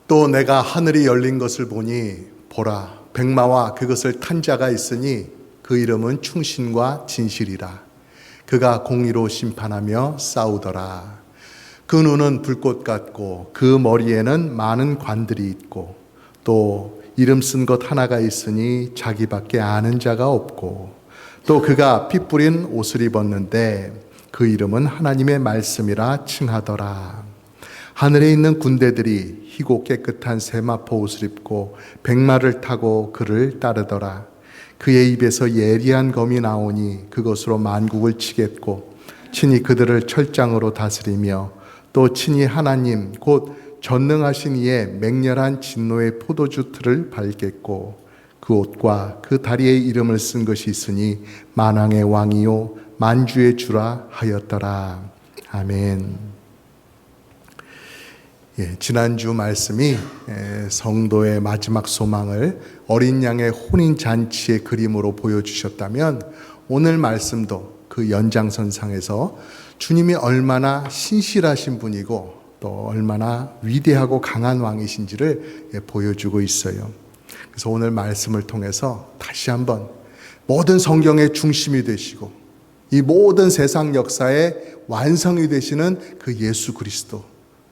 또 내가 하늘이 열린 것을 보니 보라 백마와 그것을 탄 자가 있으니 그 이름은 충신과 진실이라. 그가 공의로 심판하며 싸우더라. 그 눈은 불꽃 같고 그 머리에는 많은 관들이 있고 또 이름 쓴 것 하나가 있으니 자기밖에 아는 자가 없고 또 그가 피 뿌린 옷을 입었는데 그 이름은 하나님의 말씀이라 칭하더라. 하늘에 있는 군대들이 희고 깨끗한 세마포 옷을 입고 백마를 타고 그를 따르더라. 그의 입에서 예리한 검이 나오니 그것으로 만국을 치겠고 친히 그들을 철장으로 다스리며 또 친히 하나님 곧 전능하신 이의 맹렬한 진노의 포도주 틀을 밟겠고 그 옷과 그 다리에 이름을 쓴 것이 있으니 만왕의 왕이요 만주의 주라 하였더라. 아멘. 지난주 말씀이 성도의 마지막 소망을 어린 양의 혼인잔치의 그림으로 보여주셨다면 오늘 말씀도 그 연장선상에서 주님이 얼마나 신실하신 분이고 또 얼마나 위대하고 강한 왕이신지를 보여주고 있어요. 그래서 오늘 말씀을 통해서 다시 한번 모든 성경의 중심이 되시고 이 모든 세상 역사의 완성이 되시는 그 예수 그리스도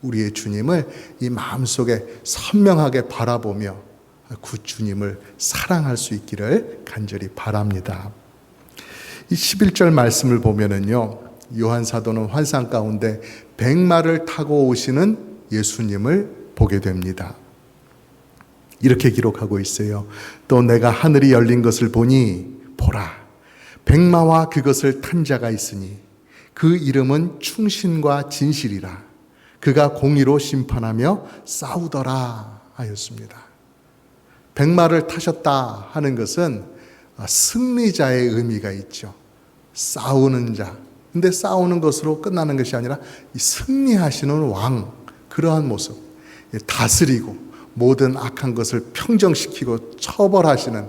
우리의 주님을 이 마음속에 선명하게 바라보며 그 주님을 사랑할 수 있기를 간절히 바랍니다. 이 11절 말씀을 보면은요, 요한 사도는 환상 가운데 백마를 타고 오시는 예수님을 보게 됩니다. 이렇게 기록하고 있어요. 또 내가 하늘이 열린 것을 보니 보라 백마와 그것을 탄 자가 있으니 그 이름은 충신과 진실이라. 그가 공의로 심판하며 싸우더라 하였습니다. 백마를 타셨다 하는 것은 승리자의 의미가 있죠. 싸우는 자. 근데 싸우는 것으로 끝나는 것이 아니라 이 승리하시는 왕, 그러한 모습, 다스리고 모든 악한 것을 평정시키고 처벌하시는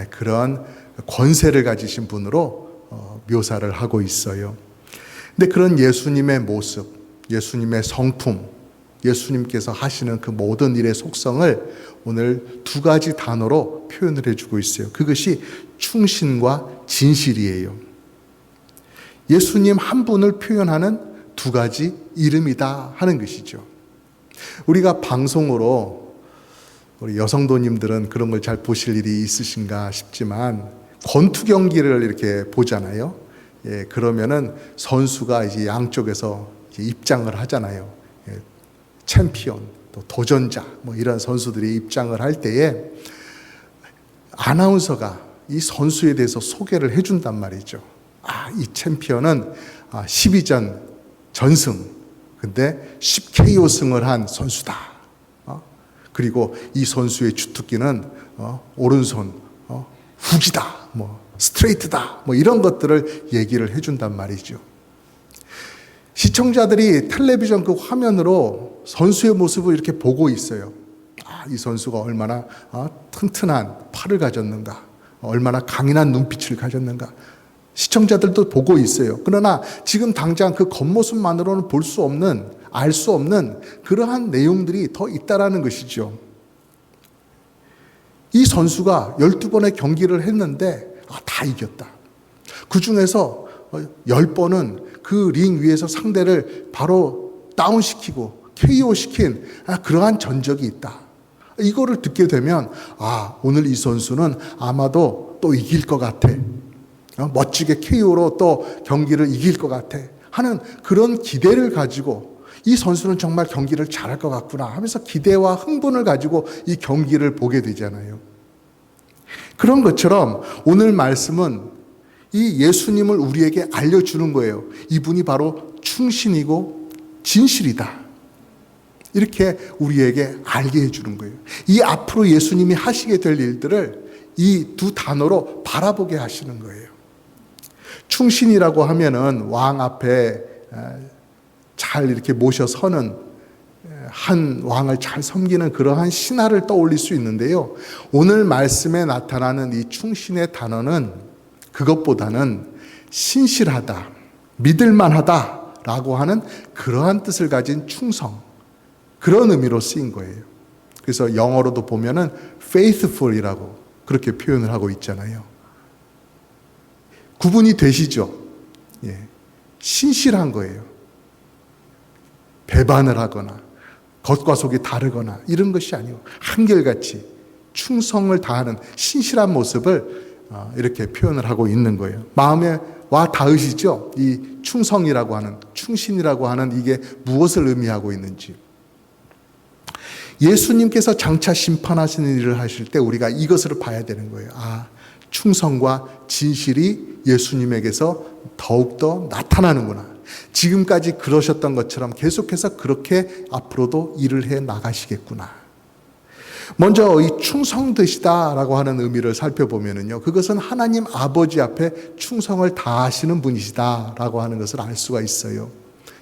그런 권세를 가지신 분으로 묘사를 하고 있어요. 근데 그런 예수님의 모습, 예수님의 성품, 예수님께서 하시는 그 모든 일의 속성을 오늘 두 가지 단어로 표현을 해주고 있어요. 그것이 충신과 진실이에요. 예수님 한 분을 표현하는 두 가지 이름이다 하는 것이죠. 우리가 방송으로 우리 여성도님들은 그런 걸 잘 보실 일이 있으신가 싶지만 권투 경기를 이렇게 보잖아요. 그러면은 선수가 이제 양쪽에서 입장을 하잖아요. 챔피언, 또 도전자, 이런 선수들이 입장을 할 때에 아나운서가 이 선수에 대해서 소개를 해준단 말이죠. 이 챔피언은 12전 전승, 근데 10KO승을 한 선수다. 그리고 이 선수의 주특기는 오른손 훅이다, 스트레이트다, 이런 것들을 얘기를 해준단 말이죠. 시청자들이 텔레비전 그 화면으로 선수의 모습을 이렇게 보고 있어요. 이 선수가 얼마나 튼튼한 팔을 가졌는가, 얼마나 강인한 눈빛을 가졌는가. 시청자들도 보고 있어요. 그러나 지금 당장 그 겉모습만으로는 볼 수 없는, 알 수 없는 그러한 내용들이 더 있다라는 것이죠. 이 선수가 12번의 경기를 했는데 다 이겼다. 그 중에서 10번은 그 링 위에서 상대를 바로 다운시키고 KO시킨 그러한 전적이 있다. 이거를 듣게 되면 오늘 이 선수는 아마도 또 이길 것 같아. 멋지게 KO로 또 경기를 이길 것 같아 하는 그런 기대를 가지고 이 선수는 정말 경기를 잘할 것 같구나 하면서 기대와 흥분을 가지고 이 경기를 보게 되잖아요. 그런 것처럼 오늘 말씀은 이 예수님을 우리에게 알려주는 거예요. 이분이 바로 충신이고 진실이다. 이렇게 우리에게 알게 해주는 거예요. 이 앞으로 예수님이 하시게 될 일들을 이 두 단어로 바라보게 하시는 거예요. 충신이라고 하면은 왕 앞에 잘 이렇게 모셔 서는 한 왕을 잘 섬기는 그러한 신하를 떠올릴 수 있는데요. 오늘 말씀에 나타나는 이 충신의 단어는 그것보다는 신실하다, 믿을만하다라고 하는 그러한 뜻을 가진 충성, 그런 의미로 쓰인 거예요. 그래서 영어로도 보면은 faithful이라고 그렇게 표현을 하고 있잖아요. 구분이 되시죠? 예. 신실한 거예요. 배반을 하거나 겉과 속이 다르거나 이런 것이 아니고 한결같이 충성을 다하는 신실한 모습을 이렇게 표현을 하고 있는 거예요. 마음에 와 닿으시죠? 이 충성이라고 하는, 충신이라고 하는 이게 무엇을 의미하고 있는지. 예수님께서 장차 심판하시는 일을 하실 때 우리가 이것을 봐야 되는 거예요. 충성과 진실이 예수님에게서 더욱더 나타나는구나. 지금까지 그러셨던 것처럼 계속해서 그렇게 앞으로도 일을 해 나가시겠구나. 먼저 이 충성되시다라고 하는 의미를 살펴보면요, 그것은 하나님 아버지 앞에 충성을 다하시는 분이시다라고 하는 것을 알 수가 있어요.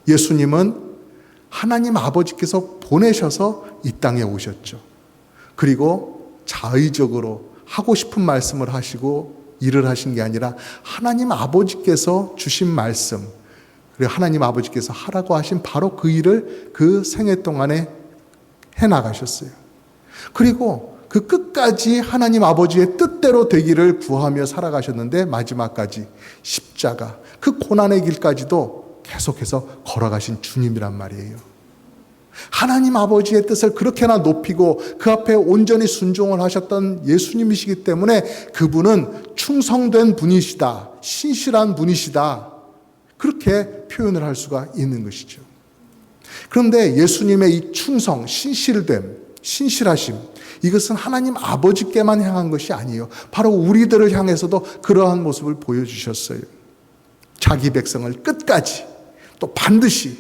예수님은 하나님 아버지께서 보내셔서 이 땅에 오셨죠. 그리고 자의적으로 하고 싶은 말씀을 하시고 일을 하신 게 아니라 하나님 아버지께서 주신 말씀, 그리고 하나님 아버지께서 하라고 하신 바로 그 일을 그 생애 동안에 해나가셨어요. 그리고 그 끝까지 하나님 아버지의 뜻대로 되기를 구하며 살아가셨는데 마지막까지 십자가, 그 고난의 길까지도 계속해서 걸어가신 주님이란 말이에요. 하나님 아버지의 뜻을 그렇게나 높이고 그 앞에 온전히 순종을 하셨던 예수님이시기 때문에 그분은 충성된 분이시다, 신실한 분이시다, 그렇게 표현을 할 수가 있는 것이죠. 그런데 예수님의 이 충성, 신실됨, 신실하심, 이것은 하나님 아버지께만 향한 것이 아니에요. 바로 우리들을 향해서도 그러한 모습을 보여주셨어요. 자기 백성을 끝까지 또 반드시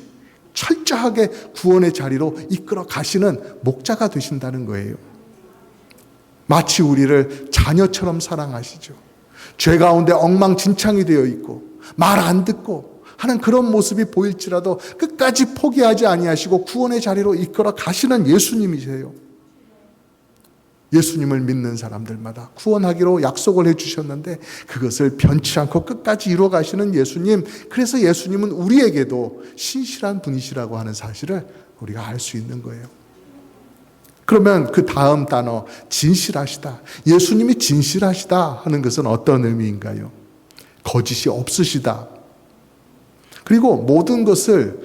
철저하게 구원의 자리로 이끌어 가시는 목자가 되신다는 거예요. 마치 우리를 자녀처럼 사랑하시죠. 죄 가운데 엉망진창이 되어 있고 말 안 듣고 하는 그런 모습이 보일지라도 끝까지 포기하지 아니하시고 구원의 자리로 이끌어 가시는 예수님이세요. 예수님을 믿는 사람들마다 구원하기로 약속을 해주셨는데 그것을 변치 않고 끝까지 이루어 가시는 예수님, 그래서 예수님은 우리에게도 신실한 분이시라고 하는 사실을 우리가 알 수 있는 거예요. 그러면 그 다음 단어 진실하시다, 예수님이 진실하시다 하는 것은 어떤 의미인가요? 거짓이 없으시다, 그리고 모든 것을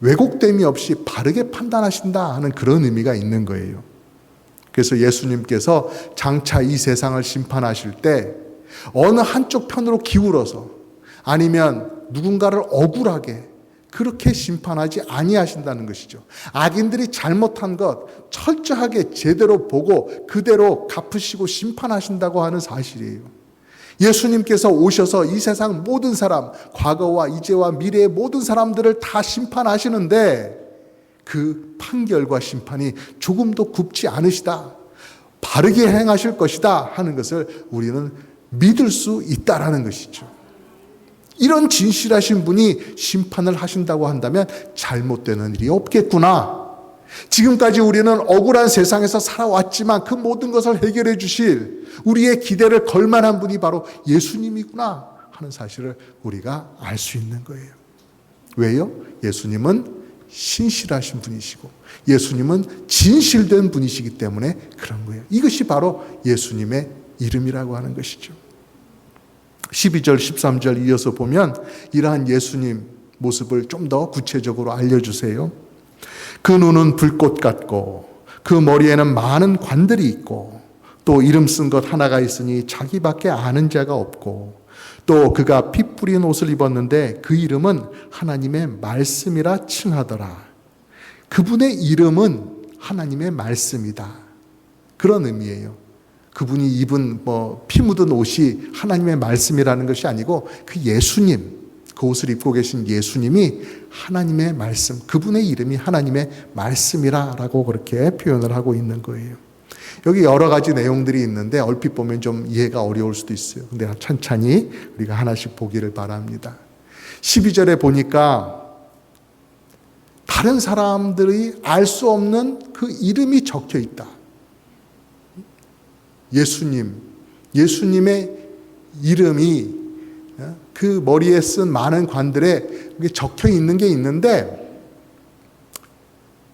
왜곡됨이 없이 바르게 판단하신다 하는 그런 의미가 있는 거예요. 그래서 예수님께서 장차 이 세상을 심판하실 때 어느 한쪽 편으로 기울어서 아니면 누군가를 억울하게 그렇게 심판하지 아니하신다는 것이죠. 악인들이 잘못한 것 철저하게 제대로 보고 그대로 갚으시고 심판하신다고 하는 사실이에요. 예수님께서 오셔서 이 세상 모든 사람, 과거와 이제와 미래의 모든 사람들을 다 심판하시는데 그 판결과 심판이 조금도 굽지 않으시다, 바르게 행하실 것이다 하는 것을 우리는 믿을 수 있다라는 것이죠. 이런 진실하신 분이 심판을 하신다고 한다면 잘못되는 일이 없겠구나. 지금까지 우리는 억울한 세상에서 살아왔지만 그 모든 것을 해결해 주실 우리의 기대를 걸 만한 분이 바로 예수님이구나 하는 사실을 우리가 알 수 있는 거예요. 왜요? 예수님은 신실하신 분이시고 예수님은 진실된 분이시기 때문에 그런 거예요. 이것이 바로 예수님의 이름이라고 하는 것이죠. 12절 13절 이어서 보면 이러한 예수님 모습을 좀 더 구체적으로 알려주세요. 그 눈은 불꽃 같고 그 머리에는 많은 관들이 있고 또 이름 쓴 것 하나가 있으니 자기밖에 아는 자가 없고 또 그가 피 뿌린 옷을 입었는데 그 이름은 하나님의 말씀이라 칭하더라. 그분의 이름은 하나님의 말씀이다, 그런 의미예요. 그분이 입은 피 묻은 옷이 하나님의 말씀이라는 것이 아니고 그 예수님, 그 옷을 입고 계신 예수님이 하나님의 말씀, 그분의 이름이 하나님의 말씀이라고 그렇게 표현을 하고 있는 거예요. 여기 여러 가지 내용들이 있는데 얼핏 보면 좀 이해가 어려울 수도 있어요. 근데 천천히 우리가 하나씩 보기를 바랍니다. 12절에 보니까 다른 사람들이 알 수 없는 그 이름이 적혀 있다. 예수님의 이름이 그 머리에 쓴 많은 관들에 적혀 있는 게 있는데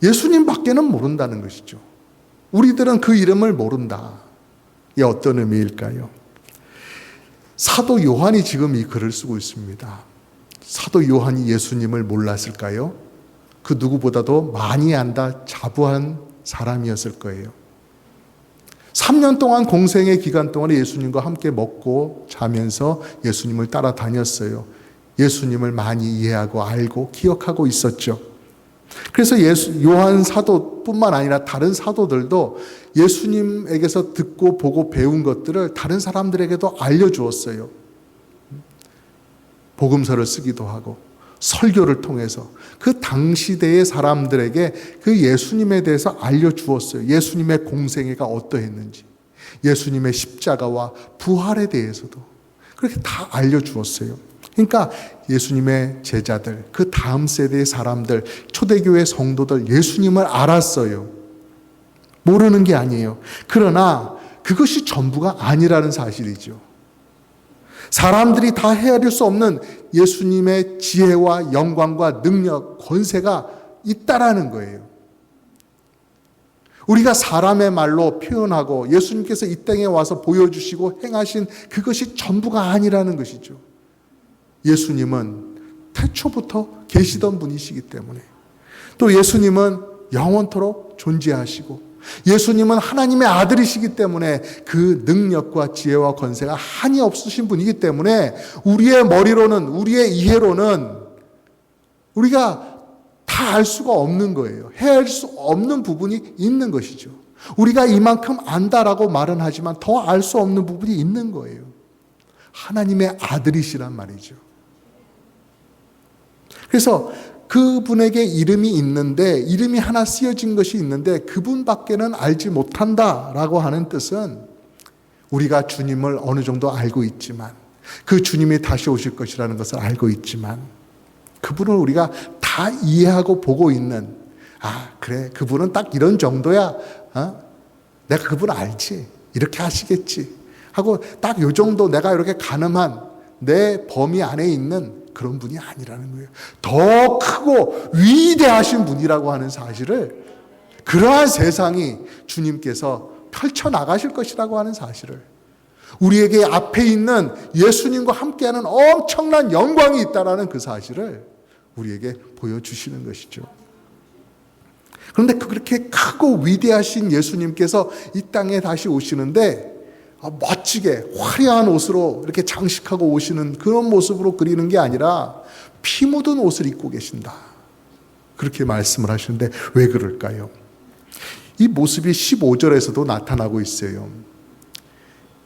예수님 밖에는 모른다는 것이죠. 우리들은 그 이름을 모른다. 이게 어떤 의미일까요? 사도 요한이 지금 이 글을 쓰고 있습니다. 사도 요한이 예수님을 몰랐을까요? 그 누구보다도 많이 안다 자부한 사람이었을 거예요. 3년 동안 공생의 기간 동안에 예수님과 함께 먹고 자면서 예수님을 따라다녔어요. 예수님을 많이 이해하고 알고 기억하고 있었죠. 그래서 요한 사도뿐만 아니라 다른 사도들도 예수님에게서 듣고 보고 배운 것들을 다른 사람들에게도 알려주었어요. 복음서를 쓰기도 하고 설교를 통해서 그 당시대의 사람들에게 그 예수님에 대해서 알려주었어요. 예수님의 공생애가 어떠했는지, 예수님의 십자가와 부활에 대해서도 그렇게 다 알려주었어요. 그러니까 예수님의 제자들, 그 다음 세대의 사람들, 초대교회 성도들 예수님을 알았어요. 모르는 게 아니에요. 그러나 그것이 전부가 아니라는 사실이죠. 사람들이 다 헤아릴 수 없는 예수님의 지혜와 영광과 능력, 권세가 있다라는 거예요. 우리가 사람의 말로 표현하고 예수님께서 이 땅에 와서 보여주시고 행하신 그것이 전부가 아니라는 것이죠. 예수님은 태초부터 계시던 분이시기 때문에, 또 예수님은 영원토록 존재하시고, 예수님은 하나님의 아들이시기 때문에 그 능력과 지혜와 권세가 한이 없으신 분이기 때문에 우리의 머리로는, 우리의 이해로는 우리가 다 알 수가 없는 거예요. 헤아릴 수 없는 부분이 있는 것이죠. 우리가 이만큼 안다라고 말은 하지만 더 알 수 없는 부분이 있는 거예요. 하나님의 아들이시란 말이죠. 그래서 그분에게 이름이 있는데, 이름이 하나 쓰여진 것이 있는데 그분밖에는 알지 못한다라고 하는 뜻은, 우리가 주님을 어느 정도 알고 있지만, 그 주님이 다시 오실 것이라는 것을 알고 있지만, 그분을 우리가 다 이해하고 보고 있는, 그래, 그분은 딱 이런 정도야, 내가 그분 알지, 이렇게 하시겠지 하고 딱 요 정도 내가 이렇게 가늠한 내 범위 안에 있는 그런 분이 아니라는 거예요. 더 크고 위대하신 분이라고 하는 사실을, 그러한 세상이 주님께서 펼쳐나가실 것이라고 하는 사실을, 우리에게 앞에 있는 예수님과 함께하는 엄청난 영광이 있다는 그 사실을 우리에게 보여주시는 것이죠. 그런데 그렇게 크고 위대하신 예수님께서 이 땅에 다시 오시는데, 멋지게 화려한 옷으로 이렇게 장식하고 오시는 그런 모습으로 그리는 게 아니라 피 묻은 옷을 입고 계신다, 그렇게 말씀을 하시는데 왜 그럴까요? 이 모습이 15절에서도 나타나고 있어요.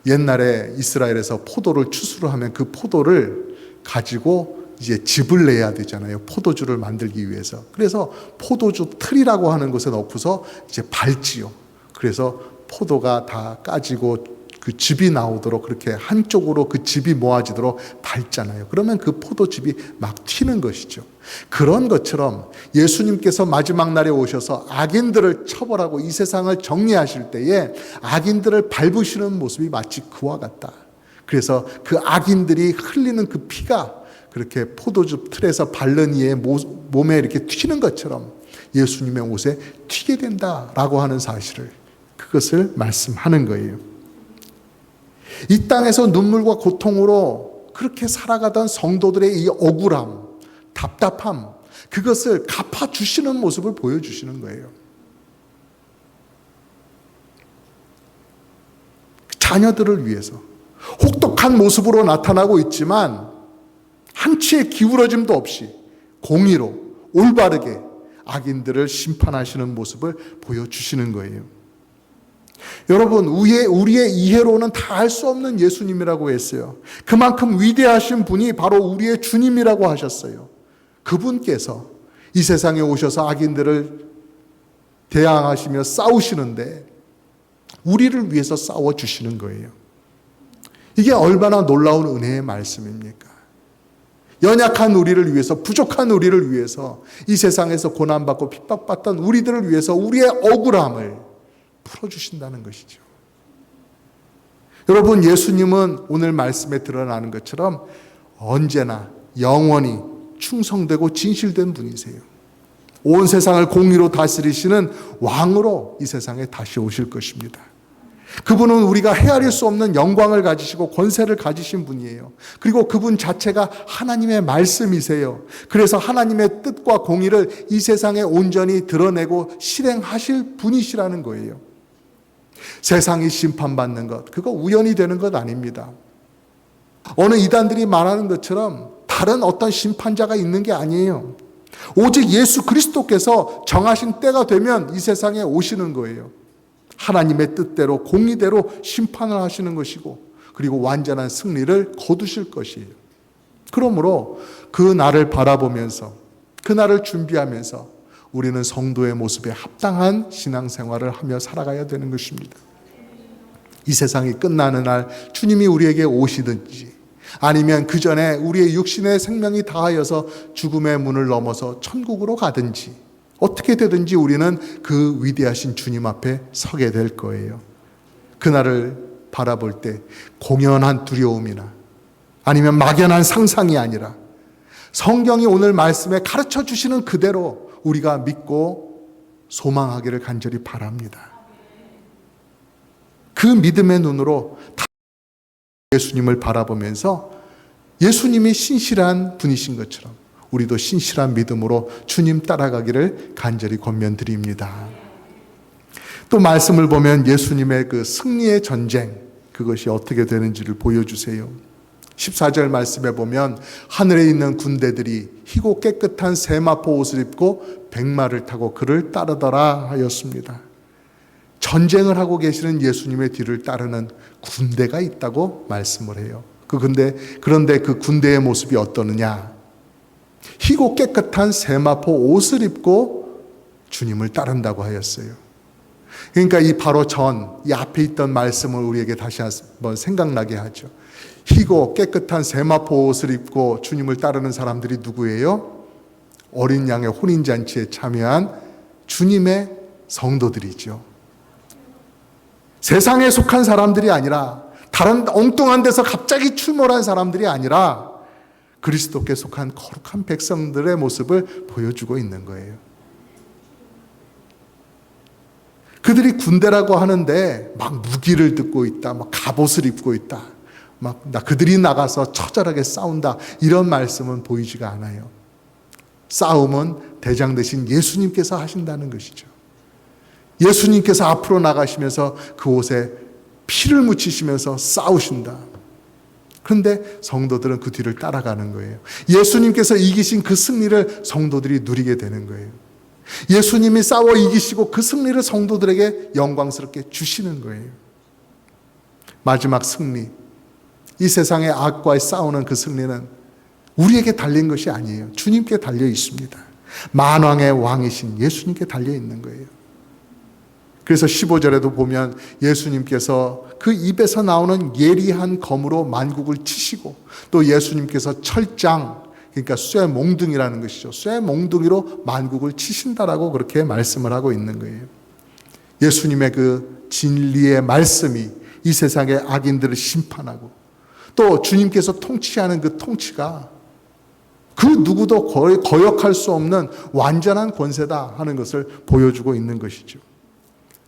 옛날에 이스라엘에서 포도를 추수를 하면 그 포도를 가지고 이제 즙을 내야 되잖아요. 포도주를 만들기 위해서. 그래서 포도주 틀이라고 하는 곳에 넣고서 이제 밟지요. 그래서 포도가 다 까지고 그 즙이 나오도록, 그렇게 한쪽으로 그 즙이 모아지도록 밟잖아요. 그러면 그 포도즙이 막 튀는 것이죠. 그런 것처럼 예수님께서 마지막 날에 오셔서 악인들을 처벌하고 이 세상을 정리하실 때에 악인들을 밟으시는 모습이 마치 그와 같다. 그래서 그 악인들이 흘리는 그 피가 그렇게 포도즙 틀에서 바른 이의 몸에 이렇게 튀는 것처럼 예수님의 옷에 튀게 된다라고 하는 사실을, 그것을 말씀하는 거예요. 이 땅에서 눈물과 고통으로 그렇게 살아가던 성도들의 이 억울함, 답답함, 그것을 갚아주시는 모습을 보여주시는 거예요. 자녀들을 위해서 혹독한 모습으로 나타나고 있지만 한치의 기울어짐도 없이 공의로 올바르게 악인들을 심판하시는 모습을 보여주시는 거예요. 여러분, 우리의 이해로는 다 알 수 없는 예수님이라고 했어요. 그만큼 위대하신 분이 바로 우리의 주님이라고 하셨어요. 그분께서 이 세상에 오셔서 악인들을 대항하시며 싸우시는데 우리를 위해서 싸워주시는 거예요. 이게 얼마나 놀라운 은혜의 말씀입니까? 연약한 우리를 위해서, 부족한 우리를 위해서, 이 세상에서 고난받고 핍박받던 우리들을 위해서 우리의 억울함을 풀어주신다는 것이죠. 여러분, 예수님은 오늘 말씀에 드러나는 것처럼 언제나 영원히 충성되고 진실된 분이세요. 온 세상을 공의로 다스리시는 왕으로 이 세상에 다시 오실 것입니다. 그분은 우리가 헤아릴 수 없는 영광을 가지시고 권세를 가지신 분이에요. 그리고 그분 자체가 하나님의 말씀이세요. 그래서 하나님의 뜻과 공의를 이 세상에 온전히 드러내고 실행하실 분이시라는 거예요. 세상이 심판받는 것, 그거 우연히 되는 것 아닙니다. 어느 이단들이 말하는 것처럼 다른 어떤 심판자가 있는 게 아니에요. 오직 예수 그리스도께서 정하신 때가 되면 이 세상에 오시는 거예요. 하나님의 뜻대로 공의대로 심판을 하시는 것이고, 그리고 완전한 승리를 거두실 것이에요. 그러므로 그 날을 바라보면서, 그 날을 준비하면서 우리는 성도의 모습에 합당한 신앙생활을 하며 살아가야 되는 것입니다. 이 세상이 끝나는 날 주님이 우리에게 오시든지, 아니면 그 전에 우리의 육신의 생명이 다하여서 죽음의 문을 넘어서 천국으로 가든지, 어떻게 되든지 우리는 그 위대하신 주님 앞에 서게 될 거예요. 그날을 바라볼 때 공연한 두려움이나 아니면 막연한 상상이 아니라 성경이 오늘 말씀에 가르쳐 주시는 그대로 우리가 믿고 소망하기를 간절히 바랍니다. 그 믿음의 눈으로 예수님을 바라보면서 예수님이 신실한 분이신 것처럼 우리도 신실한 믿음으로 주님 따라가기를 간절히 권면드립니다. 또 말씀을 보면 예수님의 그 승리의 전쟁, 그것이 어떻게 되는지를 보여주세요. 14절 말씀에 보면 하늘에 있는 군대들이 희고 깨끗한 세마포 옷을 입고 백마를 타고 그를 따르더라 하였습니다. 전쟁을 하고 계시는 예수님의 뒤를 따르는 군대가 있다고 말씀을 해요. 그런데 그 군대의 모습이 어떠느냐? 희고 깨끗한 세마포 옷을 입고 주님을 따른다고 하였어요. 그러니까 이 바로 이 앞에 있던 말씀을 우리에게 다시 한번 생각나게 하죠. 희고 깨끗한 세마포 옷을 입고 주님을 따르는 사람들이 누구예요? 어린 양의 혼인잔치에 참여한 주님의 성도들이죠. 세상에 속한 사람들이 아니라, 다른 엉뚱한 데서 갑자기 출몰한 사람들이 아니라 그리스도께 속한 거룩한 백성들의 모습을 보여주고 있는 거예요. 그들이 군대라고 하는데 막 무기를 듣고 있다, 막 갑옷을 입고 있다, 그들이 나가서 처절하게 싸운다, 이런 말씀은 보이지가 않아요. 싸움은 대장 되신 예수님께서 하신다는 것이죠. 예수님께서 앞으로 나가시면서 그 옷에 피를 묻히시면서 싸우신다. 그런데 성도들은 그 뒤를 따라가는 거예요. 예수님께서 이기신 그 승리를 성도들이 누리게 되는 거예요. 예수님이 싸워 이기시고 그 승리를 성도들에게 영광스럽게 주시는 거예요. 마지막 승리, 이 세상의 악과의 싸우는 그 승리는 우리에게 달린 것이 아니에요. 주님께 달려 있습니다. 만왕의 왕이신 예수님께 달려 있는 거예요. 그래서 15절에도 보면 예수님께서 그 입에서 나오는 예리한 검으로 만국을 치시고, 또 예수님께서 철장, 그러니까 쇠몽둥이라는 것이죠. 쇠몽둥이로 만국을 치신다라고 그렇게 말씀을 하고 있는 거예요. 예수님의 그 진리의 말씀이 이 세상의 악인들을 심판하고, 또 주님께서 통치하는 그 통치가 그 누구도 거역할 수 없는 완전한 권세다 하는 것을 보여주고 있는 것이죠.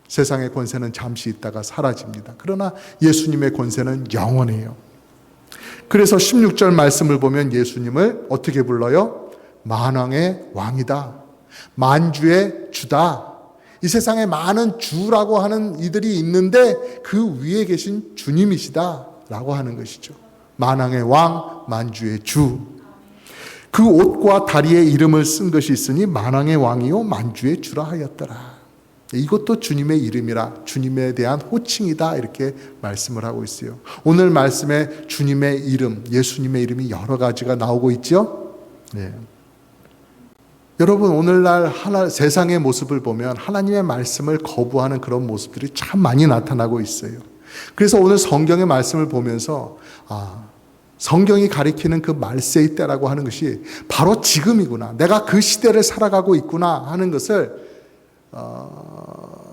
세상의 권세는 잠시 있다가 사라집니다. 그러나 예수님의 권세는 영원해요. 그래서 16절 말씀을 보면 예수님을 어떻게 불러요? 만왕의 왕이다. 만주의 주다. 이 세상에 많은 주라고 하는 이들이 있는데 그 위에 계신 주님이시다 라고 하는 것이죠. 만왕의 왕, 만주의 주. 그 옷과 다리에 이름을 쓴 것이 있으니 만왕의 왕이요 만주의 주라 하였더라. 이것도 주님의 이름이라, 주님에 대한 호칭이다, 이렇게 말씀을 하고 있어요. 오늘 말씀에 주님의 이름, 예수님의 이름이 여러 가지가 나오고 있죠. 네. 여러분, 오늘날 세상의 모습을 보면 하나님의 말씀을 거부하는 그런 모습들이 참 많이 나타나고 있어요. 그래서 오늘 성경의 말씀을 보면서 성경이 가리키는 그 말세의 때라고 하는 것이 바로 지금이구나, 내가 그 시대를 살아가고 있구나 하는 것을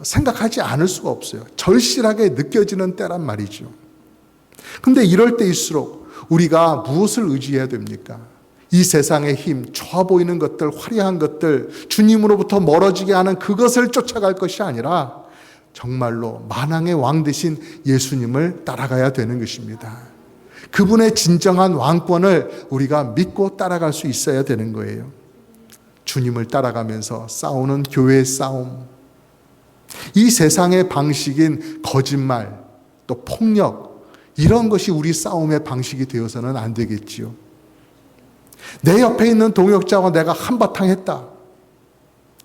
생각하지 않을 수가 없어요. 절실하게 느껴지는 때란 말이죠. 근데 이럴 때일수록 우리가 무엇을 의지해야 됩니까? 이 세상의 힘, 좋아 보이는 것들, 화려한 것들, 주님으로부터 멀어지게 하는 그것을 쫓아갈 것이 아니라 정말로 만왕의 왕 되신 예수님을 따라가야 되는 것입니다. 그분의 진정한 왕권을 우리가 믿고 따라갈 수 있어야 되는 거예요. 주님을 따라가면서 싸우는 교회의 싸움, 이 세상의 방식인 거짓말, 또 폭력, 이런 것이 우리 싸움의 방식이 되어서는 안 되겠지요. 내 옆에 있는 동역자와 내가 한바탕 했다,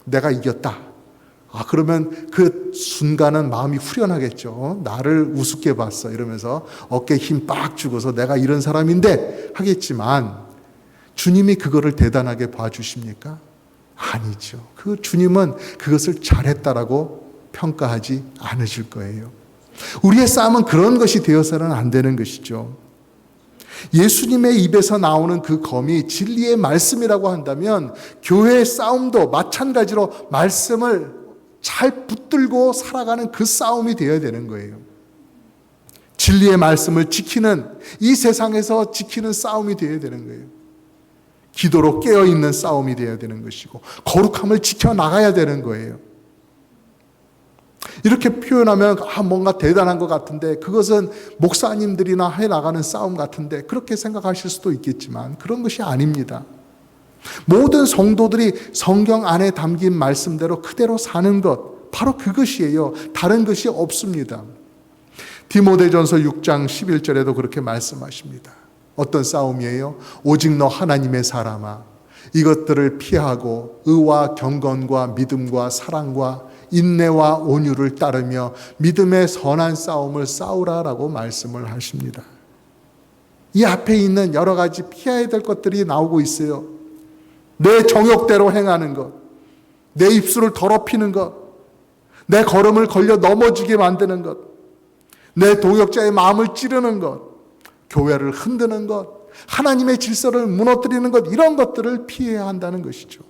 내가 이겼다, 그러면 그 순간은 마음이 후련하겠죠. 나를 우습게 봤어 이러면서 어깨에 힘 빡 주고서 내가 이런 사람인데 하겠지만, 주님이 그거를 대단하게 봐주십니까? 아니죠. 그 주님은 그것을 잘했다라고 평가하지 않으실 거예요. 우리의 싸움은 그런 것이 되어서는 안 되는 것이죠. 예수님의 입에서 나오는 그 검이 진리의 말씀이라고 한다면, 교회의 싸움도 마찬가지로 말씀을 잘 붙들고 살아가는 그 싸움이 되어야 되는 거예요. 진리의 말씀을 지키는, 이 세상에서 지키는 싸움이 되어야 되는 거예요. 기도로 깨어있는 싸움이 되어야 되는 것이고, 거룩함을 지켜나가야 되는 거예요. 이렇게 표현하면 뭔가 대단한 것 같은데, 그것은 목사님들이나 해나가는 싸움 같은데 그렇게 생각하실 수도 있겠지만 그런 것이 아닙니다. 모든 성도들이 성경 안에 담긴 말씀대로 그대로 사는 것, 바로 그것이에요. 다른 것이 없습니다. 디모데전서 6장 11절에도 그렇게 말씀하십니다. 어떤 싸움이에요? 오직 너 하나님의 사람아, 이것들을 피하고 의와 경건과 믿음과 사랑과 인내와 온유를 따르며 믿음의 선한 싸움을 싸우라라고 말씀을 하십니다. 이 앞에 있는 여러 가지 피해야 될 것들이 나오고 있어요. 내 정욕대로 행하는 것, 내 입술을 더럽히는 것, 내 걸음을 걸려 넘어지게 만드는 것, 내 동역자의 마음을 찌르는 것, 교회를 흔드는 것, 하나님의 질서를 무너뜨리는 것, 이런 것들을 피해야 한다는 것이죠.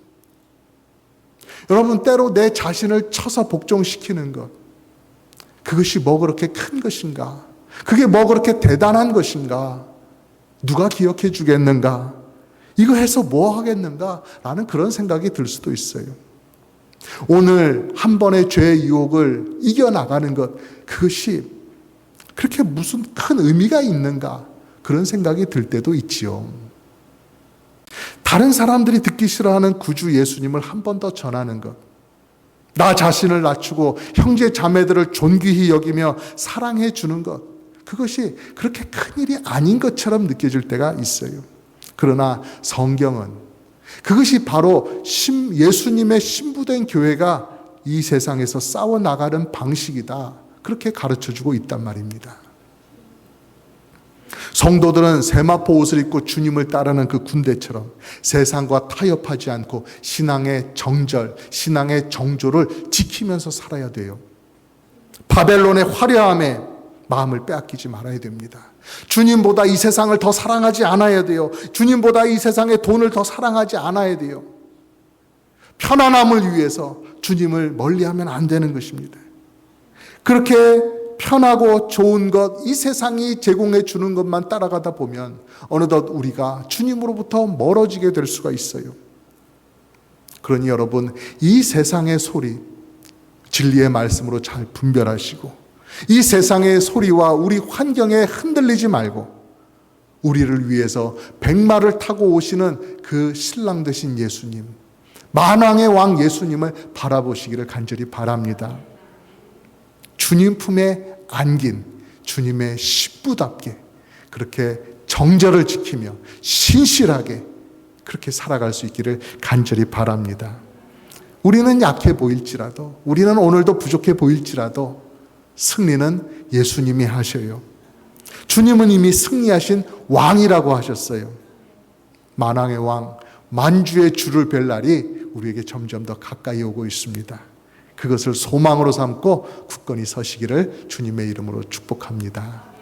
여러분, 때로 내 자신을 쳐서 복종시키는 것, 그것이 뭐 그렇게 큰 것인가? 그게 뭐 그렇게 대단한 것인가? 누가 기억해 주겠는가? 이거 해서 뭐 하겠는가? 라는 그런 생각이 들 수도 있어요. 오늘 한 번의 죄의 유혹을 이겨나가는 것, 그것이 그렇게 무슨 큰 의미가 있는가? 그런 생각이 들 때도 있지요. 다른 사람들이 듣기 싫어하는 구주 예수님을 한 번 더 전하는 것, 나 자신을 낮추고 형제 자매들을 존귀히 여기며 사랑해 주는 것, 그것이 그렇게 큰일이 아닌 것처럼 느껴질 때가 있어요. 그러나 성경은 그것이 바로 예수님의 신부된 교회가 이 세상에서 싸워나가는 방식이다, 그렇게 가르쳐주고 있단 말입니다. 성도들은 세마포 옷을 입고 주님을 따르는 그 군대처럼 세상과 타협하지 않고 신앙의 정절, 신앙의 정조를 지키면서 살아야 돼요. 바벨론의 화려함에 마음을 빼앗기지 말아야 됩니다. 주님보다 이 세상을 더 사랑하지 않아야 돼요. 주님보다 이 세상의 돈을 더 사랑하지 않아야 돼요. 편안함을 위해서 주님을 멀리하면 안 되는 것입니다. 그렇게 편하고 좋은 것, 이 세상이 제공해 주는 것만 따라가다 보면 어느덧 우리가 주님으로부터 멀어지게 될 수가 있어요. 그러니 여러분, 이 세상의 소리, 진리의 말씀으로 잘 분별하시고, 이 세상의 소리와 우리 환경에 흔들리지 말고 우리를 위해서 백마를 타고 오시는 그 신랑 되신 예수님, 만왕의 왕 예수님을 바라보시기를 간절히 바랍니다. 주님 품에 안긴 주님의 신부답게 그렇게 정절을 지키며 신실하게 그렇게 살아갈 수 있기를 간절히 바랍니다. 우리는 약해 보일지라도, 우리는 오늘도 부족해 보일지라도 승리는 예수님이 하셔요. 주님은 이미 승리하신 왕이라고 하셨어요. 만왕의 왕, 만주의 주를 뵐 날이 우리에게 점점 더 가까이 오고 있습니다. 그것을 소망으로 삼고 굳건히 서시기를 주님의 이름으로 축복합니다.